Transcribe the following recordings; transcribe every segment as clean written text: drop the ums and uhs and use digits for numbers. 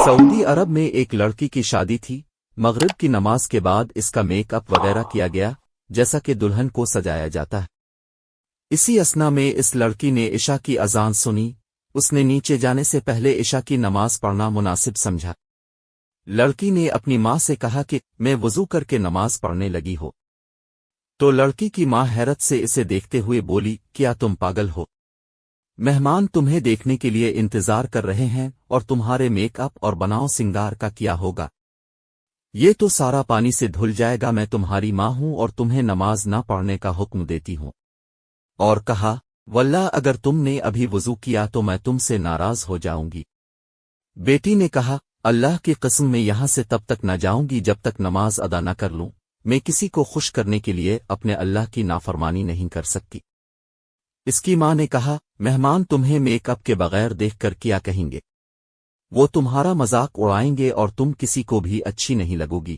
سعودی عرب میں ایک لڑکی کی شادی تھی۔ مغرب کی نماز کے بعد اس کا میک اپ وغیرہ کیا گیا جیسا کہ دلہن کو سجایا جاتا ہے۔ اسی اثنا میں اس لڑکی نے عشاء کی اذان سنی۔ اس نے نیچے جانے سے پہلے عشاء کی نماز پڑھنا مناسب سمجھا۔ لڑکی نے اپنی ماں سے کہا کہ میں وضو کر کے نماز پڑھنے لگی ہو، تو لڑکی کی ماں حیرت سے اسے دیکھتے ہوئے بولی، کیا تم پاگل ہو؟ مہمان تمہیں دیکھنے کے لیے انتظار کر رہے ہیں اور تمہارے میک اپ اور بناؤ سنگار کا کیا ہوگا؟ یہ تو سارا پانی سے دھل جائے گا۔ میں تمہاری ماں ہوں اور تمہیں نماز نہ پڑھنے کا حکم دیتی ہوں۔ اور کہا، واللہ اگر تم نے ابھی وضو کیا تو میں تم سے ناراض ہو جاؤں گی۔ بیٹی نے کہا، اللہ کی قسم میں یہاں سے تب تک نہ جاؤں گی جب تک نماز ادا نہ کر لوں۔ میں کسی کو خوش کرنے کے لیے اپنے اللہ کی نافرمانی نہیں کر سکتی۔ اس کی ماں نے کہا، مہمان تمہیں میک اپ کے بغیر دیکھ کر کیا کہیں گے؟ وہ تمہارا مذاق اڑائیں گے اور تم کسی کو بھی اچھی نہیں لگو گی۔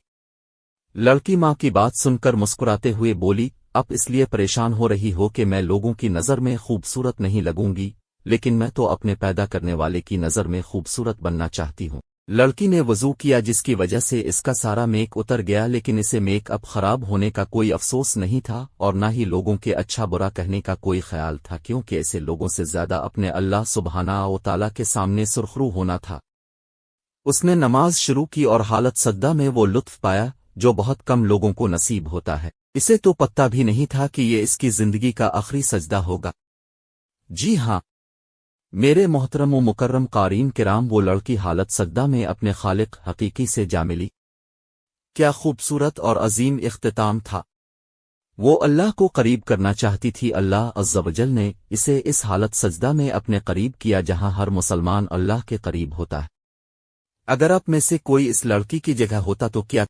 لڑکی ماں کی بات سن کر مسکراتے ہوئے بولی، اب اس لیے پریشان ہو رہی ہو کہ میں لوگوں کی نظر میں خوبصورت نہیں لگوں گی، لیکن میں تو اپنے پیدا کرنے والے کی نظر میں خوبصورت بننا چاہتی ہوں۔ لڑکی نے وضو کیا جس کی وجہ سے اس کا سارا میک اتر گیا، لیکن اسے میک اپ خراب ہونے کا کوئی افسوس نہیں تھا اور نہ ہی لوگوں کے اچھا برا کہنے کا کوئی خیال تھا، کیونکہ اسے لوگوں سے زیادہ اپنے اللہ سبحانہ و تعالیٰ کے سامنے سرخرو ہونا تھا۔ اس نے نماز شروع کی اور حالت سجدہ میں وہ لطف پایا جو بہت کم لوگوں کو نصیب ہوتا ہے۔ اسے تو پتہ بھی نہیں تھا کہ یہ اس کی زندگی کا آخری سجدہ ہوگا۔ جی ہاں میرے محترم و مکرم قارئین کرام، وہ لڑکی حالت سجدہ میں اپنے خالق حقیقی سے جا ملی۔ کیا خوبصورت اور عظیم اختتام تھا! وہ اللہ کو قریب کرنا چاہتی تھی۔ اللہ عز و جل نے اسے اس حالت سجدہ میں اپنے قریب کیا جہاں ہر مسلمان اللہ کے قریب ہوتا ہے۔ اگر آپ میں سے کوئی اس لڑکی کی جگہ ہوتا تو کیا